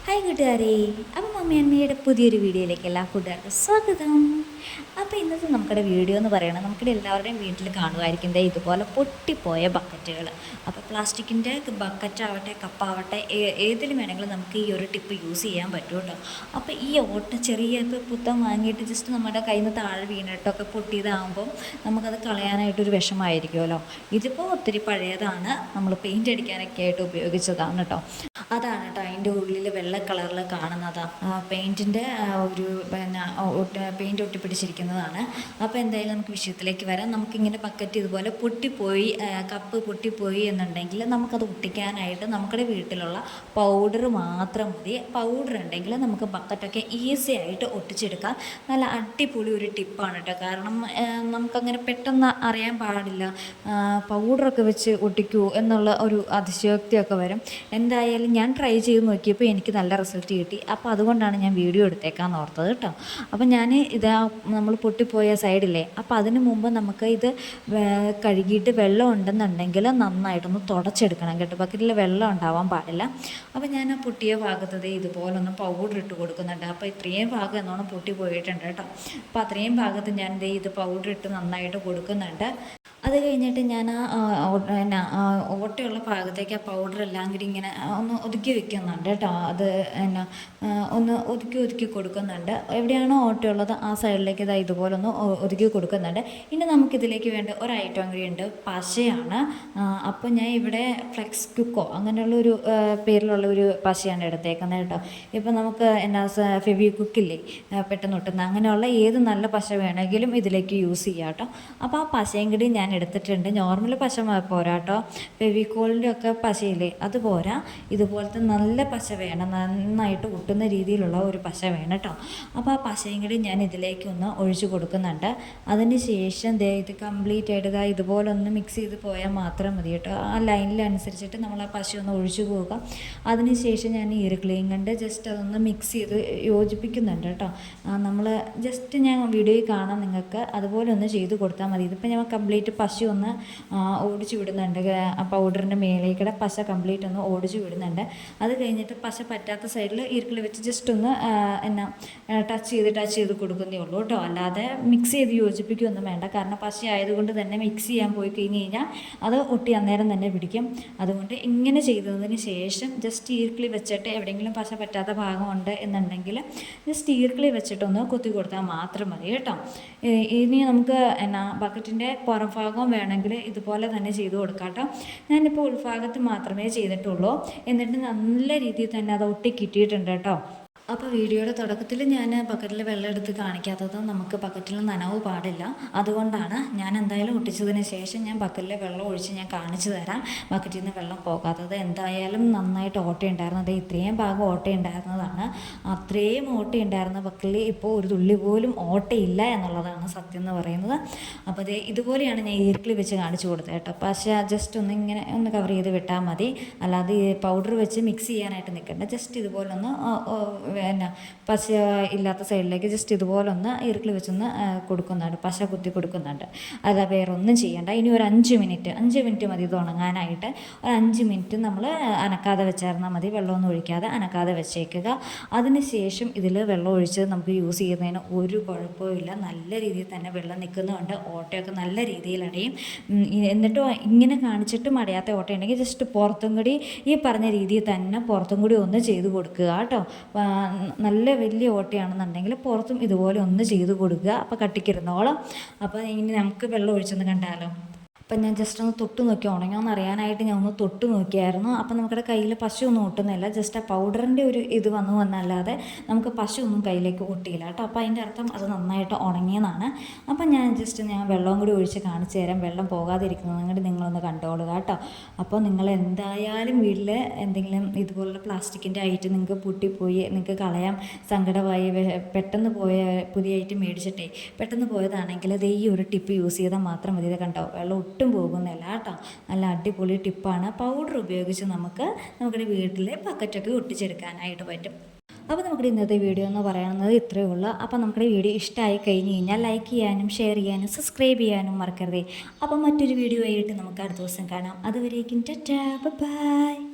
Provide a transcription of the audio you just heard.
Hi കൂട്ടുകാരെ, അപ്പം mummy അമ്മയുടെ പുതിയൊരു വീഡിയോയിലേക്ക് എല്ലാ കൂട്ടുകാർക്കും സ്വാഗതം. അപ്പോൾ ഇന്നത്തെ നമ്മുടെ വീഡിയോ എന്ന് പറയുന്നത് നമുക്കിടെ എല്ലാവരുടെയും വീട്ടിൽ കാണുമായിരിക്കും ഇതുപോലെ പൊട്ടിപ്പോയ ബക്കറ്റുകൾ. അപ്പോൾ പ്ലാസ്റ്റിക്കിൻ്റെ ബക്കറ്റാവട്ടെ കപ്പാവട്ടെ ഏതിലും വേണമെങ്കിലും നമുക്ക് ഈ ഒരു ടിപ്പ് യൂസ് ചെയ്യാൻ പറ്റും കേട്ടോ. അപ്പോൾ ഈ ചെറിയ ഇപ്പോൾ പുത്തം വാങ്ങിയിട്ട് ജസ്റ്റ് നമ്മുടെ കയ്യിൽ നിന്ന് താഴെ വീണിട്ടൊക്കെ പൊട്ടിയതാകുമ്പം നമുക്കത് കളയാനായിട്ടൊരു വിഷമമായിരിക്കുമല്ലോ. ഇതിപ്പോൾ ഒത്തിരി പഴയതാണ്, നമ്മൾ പെയിൻറ്റ് അടിക്കാനൊക്കെ ആയിട്ട് ഉപയോഗിച്ചതാണ് കേട്ടോ. അതാണ് കേട്ടോ അതിൻ്റെ ഉള്ളിൽ വെള്ള കളറിൽ കാണുന്നത് പെയിൻറ്റിൻ്റെ ഒരു പെയിൻറ്റ് ഒട്ടിപ്പിടിച്ചിരിക്കുന്നതാണ്. അപ്പോൾ എന്തായാലും നമുക്ക് വിഷയത്തിലേക്ക് വരാം. നമുക്കിങ്ങനെ ബക്കറ്റ് ഇതുപോലെ പൊട്ടിപ്പോയി, കപ്പ് പൊട്ടിപ്പോയി എന്നുണ്ടെങ്കിൽ നമുക്കത് ഒട്ടിക്കാനായിട്ട് നമ്മുടെ വീട്ടിലുള്ള പൗഡർ മാത്രം മതി. പൗഡർ ഉണ്ടെങ്കിൽ നമുക്ക് ബക്കറ്റൊക്കെ ഈസി ആയിട്ട് ഒട്ടിച്ചെടുക്കാം. നല്ല അടിപൊളി ഒരു ടിപ്പാണ് കേട്ടോ. കാരണം നമുക്കങ്ങനെ പെട്ടെന്ന് അറിയാൻ പാടില്ല പൗഡറൊക്കെ വെച്ച് ഒട്ടിക്കൂ എന്നുള്ള ഒരു അതിശയോക്തിയൊക്കെ വരും. എന്തായാലും ഞാൻ ട്രൈ ചെയ്ത് നോക്കിയപ്പോൾ എനിക്ക് നല്ല റിസൾട്ട് കിട്ടി. അപ്പോൾ അതുകൊണ്ടാണ് ഞാൻ വീഡിയോ എടുത്തേക്കാന്ന് ഓർത്തത് കേട്ടോ. അപ്പോൾ ഞാൻ നമ്മൾ പൊട്ടിപ്പോയ സൈഡില്ലേ, അപ്പോൾ അതിന് മുമ്പ് നമുക്ക് ഇത് കഴുകിയിട്ട് വെള്ളം ഉണ്ടെന്നുണ്ടെങ്കിൽ നന്നായിട്ടൊന്ന് തുടച്ചെടുക്കണം കേട്ടോ. ബക്കറ്റിൽ വെള്ളം ഉണ്ടാവാൻ പാടില്ല. അപ്പോൾ ഞാൻ ആ പൊട്ടിയ ഭാഗത്ത് ഇതുപോലൊന്ന് പൗഡർ ഇട്ട് കൊടുക്കുന്നുണ്ട്. അപ്പോൾ ഇത്രയും ഭാഗം എന്നോണം പൊട്ടി പോയിട്ടുണ്ട് കേട്ടോ. അപ്പോൾ അത്രയും ഭാഗത്ത് ഞാൻ ഇത് പൗഡർ ഇട്ട് നന്നായിട്ട് കൊടുക്കുന്നുണ്ട്. അത് കഴിഞ്ഞിട്ട് ഞാൻ ഓട്ടയുള്ള ഭാഗത്തേക്ക് ആ പൗഡർ എല്ലാം കൂടി ഇങ്ങനെ ഒന്ന് ഒതുക്കി വെക്കുന്നുണ്ട് കേട്ടോ. അത് ഒന്ന് ഒതുക്കി കൊടുക്കുന്നുണ്ട്. എവിടെയാണോ ഓട്ടയുള്ളത് ആ സൈഡിലേക്ക് ഇതുപോലെ ഒന്ന് ഒതുക്കി കൊടുക്കുന്നുണ്ട്. ഇനി നമുക്കിതിലേക്ക് വേണ്ട ഒരു ഐറ്റം കൂടി ഉണ്ട്, പശയാണ്. അപ്പോൾ ഞാൻ ഇവിടെ ഫ്ലെക്സ് ക്യുക്കോ അങ്ങനെയുള്ളൊരു പേരിലുള്ള ഒരു പശയാണ് എടുത്തേക്കുന്നത് കേട്ടോ. ഇപ്പോൾ നമുക്ക് ഫെവിക്വിക്കില്ലേ പെട്ടെന്ന് ഒട്ടുന്ന അങ്ങനെയുള്ള ഏത് നല്ല പശ വേണമെങ്കിലും ഇതിലേക്ക് യൂസ് ചെയ്യാം കേട്ടോ. അപ്പോൾ ആ പശയും കൂടി ഞാൻ എടുത്തിട്ടുണ്ട്. നോർമൽ പശ പോരാ കേട്ടോ, ഫെവിക്കോളിൻ്റെ ഒക്കെ പശയില്ലേ അത് പോരാ. ഇതുപോലത്തെ നല്ല പശ വേണം, നന്നായിട്ട് ഒട്ടുന്ന രീതിയിലുള്ള ഒരു പശ വേണം കേട്ടോ. അപ്പോൾ ആ പശയും കൂടി ഞാൻ ഇതിലേക്ക് ഒന്ന് ഒഴിച്ച് കൊടുക്കുന്നുണ്ട്. അതിന് ശേഷം ഇത് കംപ്ലീറ്റ് ആയിട്ട് ഇതുപോലെ ഒന്ന് മിക്സ് ചെയ്ത് പോയാൽ മാത്രം മതി കേട്ടോ. ആ ലൈനിലനുസരിച്ചിട്ട് നമ്മൾ ആ പശ ഒന്ന് ഒഴിച്ചു പോകുക. അതിന് ശേഷം ഞാൻ ഈർക്കിളിയും കൊണ്ട് ജസ്റ്റ് അതൊന്ന് മിക്സ് ചെയ്ത് യോജിപ്പിക്കുന്നുണ്ട് കേട്ടോ. നമ്മൾ ജസ്റ്റ് ഞാൻ വീഡിയോയിൽ കാണാം, നിങ്ങൾക്ക് അതുപോലെ ഒന്ന് ചെയ്ത് കൊടുത്താൽ മതി. ഇതിപ്പോൾ ഞാൻ കംപ്ലീറ്റ് പശ ഒന്ന് ഓടിച്ചു വിടുന്നുണ്ട്. ആ പൗഡറിൻ്റെ മേലേക്കൂടെ പശ കംപ്ലീറ്റ് ഒന്ന് ഓടിച്ചു വിടുന്നുണ്ട്. അത് കഴിഞ്ഞിട്ട് പശ പറ്റാത്ത സൈഡിൽ ഈർക്കിൾ വെച്ച് ജസ്റ്റ് ഒന്ന് ടച്ച് ചെയ്ത് കൊടുക്കുന്നേ ഉള്ളൂ കേട്ടോ. അല്ലാതെ മിക്സ് ചെയ്ത് യോജിപ്പിക്കുകയൊന്നും വേണ്ട. കാരണം പശ ആയതുകൊണ്ട് തന്നെ മിക്സ് ചെയ്യാൻ പോയി കഴിഞ്ഞാൽ അത് ഒട്ടി അന്നേരം തന്നെ പിടിക്കും. അതുകൊണ്ട് ഇങ്ങനെ ചെയ്തതിന് ശേഷം ജസ്റ്റ് ഈർക്കിളി വെച്ചിട്ട് എവിടെയെങ്കിലും പശ പറ്റാത്ത ഭാഗമുണ്ട് എന്നുണ്ടെങ്കിൽ ജസ്റ്റ് ഈർക്കിളി വെച്ചിട്ടൊന്ന് കുത്തി കൊടുത്താൽ മാത്രം മതി കേട്ടോ. ഇനി നമുക്ക് ബക്കറ്റിൻ്റെ പുറം ഭാഗം വേണമെങ്കിൽ ഇതുപോലെ തന്നെ ചെയ്ത് കൊടുക്കാം കേട്ടോ. ഞാനിപ്പോൾ ഉൾഭാഗത്ത് മാത്രമേ ചെയ്തിട്ടുള്ളൂ. എന്നിട്ട് നല്ല രീതിയിൽ തന്നെ അത് ഒട്ടി കിട്ടിയിട്ടുണ്ട് കേട്ടോ. അപ്പോൾ വീഡിയോയുടെ തുടക്കത്തിൽ ഞാൻ ബക്കറ്റിൽ വെള്ളം എടുത്ത് കാണിക്കാത്തത് നമുക്ക് ബക്കറ്റിൽ നനവ് പാടില്ല. അതുകൊണ്ടാണ് ഞാൻ എന്തായാലും ഒട്ടിച്ചതിന് ശേഷം ഞാൻ ബക്കറ്റിലെ വെള്ളം ഒഴിച്ച് ഞാൻ കാണിച്ചു തരാം. ബക്കറ്റിൽ നിന്ന് വെള്ളം പോകാത്തത് എന്തായാലും നന്നായിട്ട് ഓട്ടയുണ്ടായിരുന്നത്, ഇത്രയും ഭാഗം ഓട്ടയുണ്ടായിരുന്നതാണ്. അത്രയും ഓട്ടയുണ്ടായിരുന്ന ബക്കറ്റിൽ ഇപ്പോൾ ഒരു തുള്ളി പോലും ഓട്ടയില്ല എന്നുള്ളതാണ് സത്യം എന്ന് പറയുന്നത്. അപ്പോൾ ഇതുപോലെയാണ് ഞാൻ ഈർക്കിളി വെച്ച് കാണിച്ചു കൊടുത്തത് കേട്ടോ. പക്ഷേ ജസ്റ്റ് ഒന്ന് ഇങ്ങനെ ഒന്ന് കവർ ചെയ്ത് വിട്ടാൽ മതി. അല്ലാതെ ഈ പൗഡർ വെച്ച് മിക്സ് ചെയ്യാനായിട്ട് നിൽക്കണ്ട. ജസ്റ്റ് ഇതുപോലെ ഒന്ന് പശ ഇല്ലാത്ത സൈഡിലേക്ക് ജസ്റ്റ് ഇതുപോലെ ഒന്ന് ഈർക്കിളി വെച്ചൊന്ന് കൊടുക്കുന്നുണ്ട്, പശ കുത്തി കൊടുക്കുന്നുണ്ട്. അല്ല വേറെ ഒന്നും ചെയ്യണ്ട. ഇനി ഒരു 5 മിനിറ്റ് മതി ഇത് ഉണങ്ങാനായിട്ട്. ഒരു 5 മിനിറ്റ് നമ്മൾ അനക്കാതെ വെച്ചായിരുന്നാൽ മതി, വെള്ളമൊന്നും ഒഴിക്കാതെ അനക്കാതെ വെച്ചേക്കുക. അതിന് ശേഷം ഇതിൽ വെള്ളം ഒഴിച്ച് നമുക്ക് യൂസ് ചെയ്യുന്നതിന് ഒരു കുഴപ്പമില്ല. നല്ല രീതിയിൽ തന്നെ വെള്ളം നിൽക്കുന്നുണ്ട്. ഓട്ടയൊക്കെ നല്ല രീതിയിൽ അടയും. എന്നിട്ട് ഇങ്ങനെ കാണിച്ചിട്ടും അടയാത്ത ഓട്ടയുണ്ടെങ്കിൽ ജസ്റ്റ് പുറത്തും കൂടി ഈ പറഞ്ഞ രീതിയിൽ തന്നെ പുറത്തും കൂടി ഒന്ന് ചെയ്ത് കൊടുക്കുക കേട്ടോ. നല്ല വലിയ ഓട്ടയാണെന്നുണ്ടെങ്കിൽ പുറത്തും ഇതുപോലെ ഒന്ന് ചെയ്ത് കൊടുക്കുക. അപ്പോൾ കട്ടിക്കിരുന്നോളം. അപ്പോൾ ഇനി നമുക്ക് വെള്ളം ഒഴിച്ചൊന്ന് കണ്ടാലോ. അപ്പം ഞാൻ ജസ്റ്റ് ഒന്ന് തൊട്ട് നോക്കി, ഉണങ്ങുമെന്ന് അറിയാനായിട്ട് ഞാൻ ഒന്ന് തൊട്ട് നോക്കിയായിരുന്നു. അപ്പം നമ്മുടെ കയ്യിൽ പശു ഒന്നും ഒട്ടുന്നില്ല. ജസ്റ്റ് ആ പൗഡറിൻ്റെ ഒരു ഇത് വന്നല്ലാതെ നമുക്ക് പശു ഒന്നും കയ്യിലേക്ക് ഒട്ടിയില്ല കേട്ടോ. അപ്പോൾ അതിൻ്റെ അർത്ഥം അത് നന്നായിട്ട് ഉണങ്ങിയെന്നാണ്. അപ്പം ഞാൻ വെള്ളവും കൂടി ഒഴിച്ച് കാണിച്ചു തരാം, വെള്ളം പോകാതിരിക്കുന്നത് കൂടി നിങ്ങളൊന്ന് കണ്ടോളുക കേട്ടോ. അപ്പോൾ നിങ്ങൾ എന്തായാലും വീട്ടിൽ എന്തെങ്കിലും ഇതുപോലുള്ള പ്ലാസ്റ്റിക്കിൻ്റെ ഐറ്റം നിങ്ങൾക്ക് പൊട്ടിപ്പോയി നിങ്ങൾക്ക് കളയാം സങ്കടമായി പെട്ടെന്ന് പോയ പുതിയ ഐറ്റം മേടിച്ചിട്ടേ പെട്ടെന്ന് പോയതാണെങ്കിൽ ഈ ഒരു ടിപ്പ് യൂസ് ചെയ്താൽ മാത്രം മതി. ഇത് കണ്ടോ, വെള്ളം ഒട്ടും പോകുന്നില്ല കേട്ടോ. നല്ല അടിപൊളി ടിപ്പാണ്. പൗഡർ ഉപയോഗിച്ച് നമ്മുടെ വീട്ടിലെ ബക്കറ്റൊക്കെ ഒട്ടിച്ചെടുക്കാനായിട്ട് പറ്റും. അപ്പോൾ നമ്മുടെ ഇന്നത്തെ വീഡിയോ എന്ന് പറയുന്നത് ഇത്രയേ ഉള്ളൂ. അപ്പോൾ നമ്മുടെ വീഡിയോ ഇഷ്ടമായി കഴിഞ്ഞ് കഴിഞ്ഞാൽ ലൈക്ക് ചെയ്യാനും ഷെയർ ചെയ്യാനും സബ്സ്ക്രൈബ് ചെയ്യാനും മറക്കരുതേ. അപ്പോൾ മറ്റൊരു വീഡിയോ ആയിട്ട് നമുക്ക് അടുത്ത ദിവസം കാണാം. അതുവരേക്കും ടാറ്റാ, ബൈ.